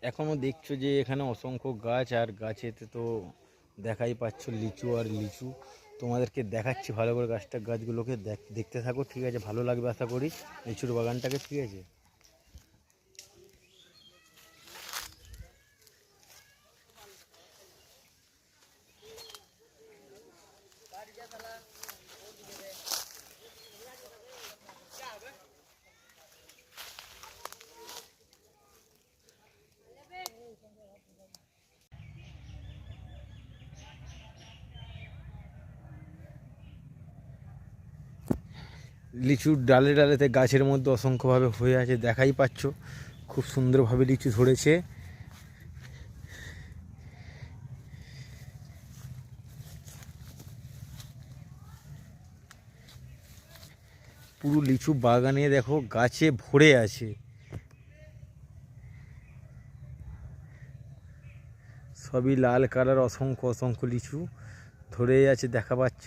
এখনও দেখছো যে এখানে অসংখ্য গাছ, আর গাছেতে তো দেখাই পাচ্ছ লিচু আর লিচু। তোমাদেরকে দেখাচ্ছি ভালো করে গাছগুলোকে দেখতে থাকো, ঠিক আছে? ভালো লাগবে আশা করি লিচুর বাগানটাকে, ঠিক আছে? লিচুর ডালে ডালেতে গাছের মধ্যে অসংখ্যভাবে হয়ে আছে, দেখাই পাচ্ছ খুব সুন্দরভাবে লিচু ধরেছে। পুরো লিচু বাগানে দেখো গাছে ভরে আছে, সবই লাল কালার, অসংখ্য অসংখ্য লিচু ধরে আছে, দেখা পাচ্ছ।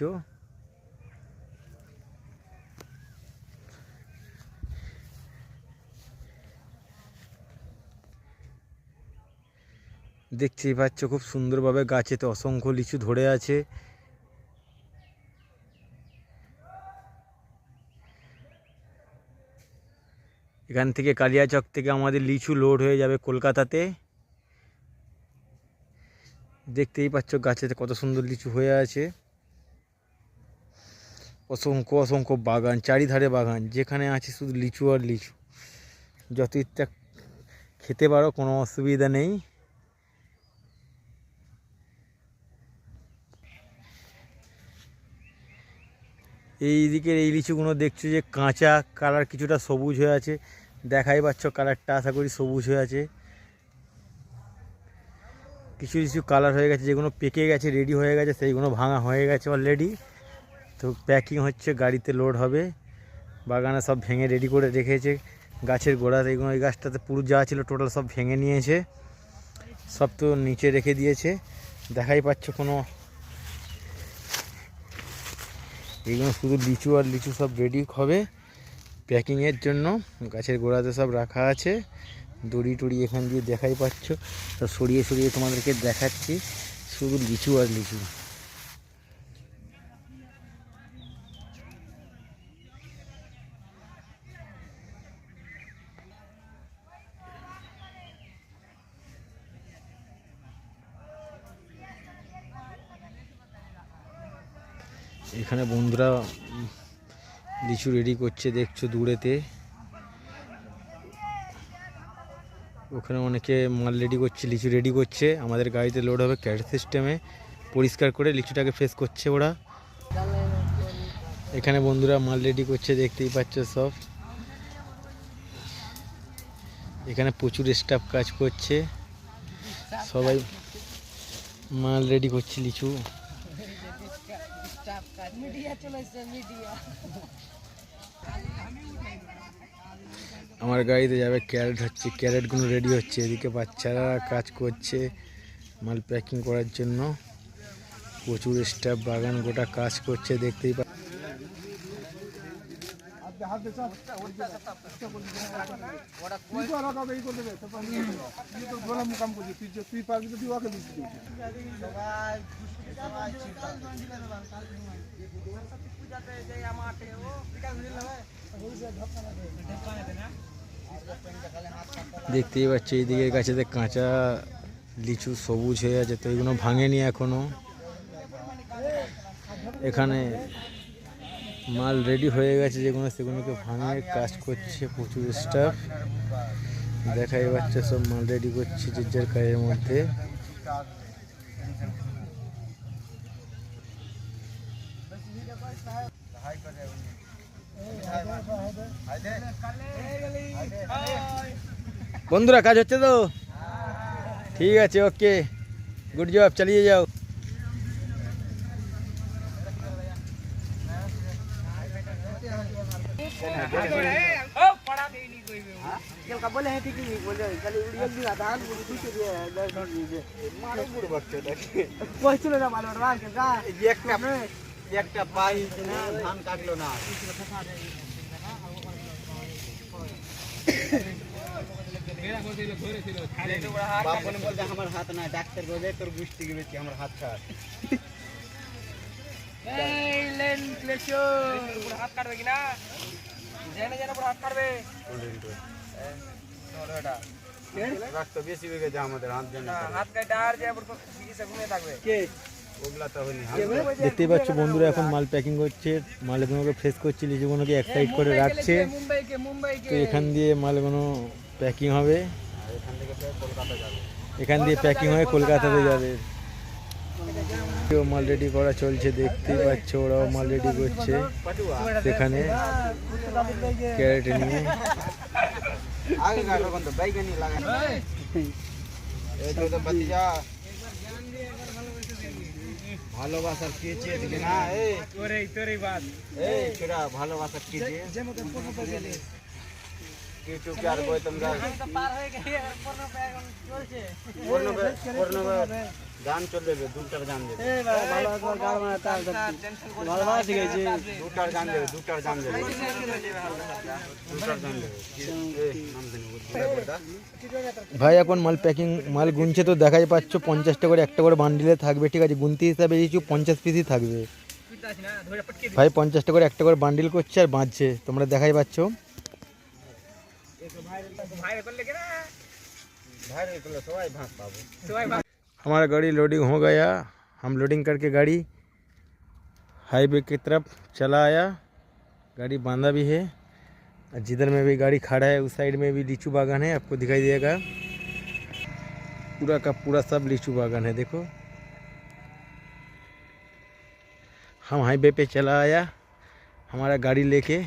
দেখতেই পাচ্ছ খুব সুন্দরভাবে গাছেতে অসংখ্য লিচু ধরে আছে। এখান থেকে কালিয়াচক থেকে আমাদের লিচু লোড হয়ে যাবে কলকাতাতে। দেখতেই পাচ্ছ গাছেতে কত সুন্দর লিচু হয়ে আছে, অসংখ্য অসংখ্য বাগান, চারিধারে বাগান, যেখানে আছে শুধু লিচু আর লিচু। যত ইচ্ছা খেতে পারো, কোনো অসুবিধা নেই। এই দিকের এই লিচুগুলো দেখছো যে কাঁচা, কালার কিছুটা সবুজ হয়ে আছে, দেখাই পাচ্ছ কালারটা, আশা করি সবুজ হয়ে আছে। কিছু কিছু কালার হয়ে গেছে, যেগুলো পেকে গেছে, রেডি হয়ে গেছে, সেইগুলো ভাঙা হয়ে গেছে অলরেডি। তো প্যাকিং হচ্ছে, গাড়িতে লোড হবে। বাগানে সব ভেঙে রেডি করে রেখেছে, গাছের গোড়াতে এইগুলো, এই গাছটাতে পুরো যা ছিল টোটাল সব ভেঙে নিয়েছে, সব তো নিচে রেখে দিয়েছে, দেখাই পাচ্ছ। কোনো এইগুলো শুধু লিচু আর লিচু সব রেডি হবে প্যাকিংয়ের জন্য। গাছের গোড়াতে সব রাখা আছে, দড়ি টড়ি এখান দিয়ে দেখাই পাচ্ছ, সব সরিয়ে সরিয়ে তোমাদেরকে দেখাচ্ছি, শুধু লিচু আর লিচু। এখানে বন্ধুরা লিচু রেডি করছে, দেখছো দূরেতে। ওখানে অনেকে মাল রেডি করছে, লিচু রেডি করছে, আমাদের গাড়িতে লোড হবে ক্যারেট সিস্টেমে, পরিষ্কার করে লিচুটাকে ফ্রেশ করছে ওরা। এখানে বন্ধুরা মাল রেডি করছে, দেখতেই পাচ্ছ সব। এখানে প্রচুর স্টাফ কাজ করছে, সবাই মাল রেডি করছে লিচু। আমার গাড়িতে যাবে ক্যারেট, হচ্ছে ক্যারেটগুলো রেডি হচ্ছে, এদিকে বাচ্চারা কাজ করছে মাল প্যাকিং করার জন্য। প্রচুর স্টাফ, বাগান গোটা কাজ করছে, দেখতেই পাচ্ছি। দেখতেই পাচ্ছি এইদিকে গাছেতে কাঁচা লিচু সবুজ হয়ে আছে, তো এগুলো ভাঙেনি এখনো। এখানে মাল রেডি হয়ে গেছে যেগুলো, সেগুলোকে ভাঙে কাজ করছে প্রচুর স্টাফ, দেখাই পাচ্ছে সব মাল রেডি করছে যে যার কাজের মধ্যে। বন্ধুরা কাজ হচ্ছে তো, ঠিক আছে, ওকে, গুড জব, চালিয়ে যাও। बोले हैं ठीक नहीं बोले खाली उड़ियल भी आता है वो दूसरे दिए मारो बुड़ बच्चे देखिए कोई चलो ना मालूम मार के का एक का पाई ना धान काट लो ना বাপনে বলছে আমার হাত না, ডাক্তার বলে তোর গুষ্টি গেছি আমার হাত ছাড়। এই লেন ক্লেশো পুরো হাত কাটবে কিনা জেনে জেনে পুরো হাত কাটবে এটা রক্ত বেশি হয়ে গেছে আমাদের হাত জন্য। হাত কাটা আর যে পুরো চিকিৎসা ঘুমিয়ে থাকবে কে ওগুলা তো হয়নি। দেখতেই পাচ্ছ বন্ধুরা, এখন মাল প্যাকিং করছে, মালগুলোকে ফ্রেশ করছে, লিচুগুলোকে এক সাইড করে রাখছে। তো এখান দিয়ে মালগুলো প্যাকিং হবে, এখান থেকে কলকাতা যাবে। এখান দিয়ে প্যাকিং হয়ে কলকাতাতে যাবে। কেউ মাল রেডি করা চলছে, দেখতেই পাচ্ছ ওরাও মাল রেডি করছে সেখানে ক্যারেটে নিয়ে। আগে গাড়ি কোন তো বাইক নিয়ে লাগান। এই তো বাতিজা ভালোবাসার কি চেয়ে দিকে না। এই তোরই বাদ এই তোরা ভালোবাসার কি চেয়ে কিছু কি আর কই তোমরা তো পার হয়ে গেছে পূর্ণবে এখন চলছে পূর্ণবে গান চলবে, দুটার গান দেবে। এই ভালো একবার গাল মারতে আর ভালোবাসা শিখেছি দুটার গান দেবে, দুটার গান দেবে, দুটার গান দেবে। এই নাম জানি বলছি ভাই এখন মাল প্যাকিং মাল গুনছে, তো দেখাই পাচ্ছ 50টা করে একটা করে বান্ডিলে থাকবে, ঠিক আছে? গুনতি হিসাবে দিয়েছি 50 পিসই থাকবে ভাই। 50টা করে একটা করে বান্ডিল করছে আর বাঁধছে, তোমরা দেখাই পাচ্ছ। ভাই করলে কি না ভাই এগুলো সবাই ভাগ পাবো। সবাই हमारा गाड़ी लोडिंग हो गया, हम लोडिंग करके गाड़ी हाईवे की तरफ चला आया। गाड़ी बांधा भी है, जिधर में भी गाड़ी खड़ा है उस साइड में भी लीचू बागान है, आपको दिखाई देगा। पूरा का पूरा सब लीचू बागान है, देखो। हम हाईवे पे चला आया हमारा गाड़ी लेके,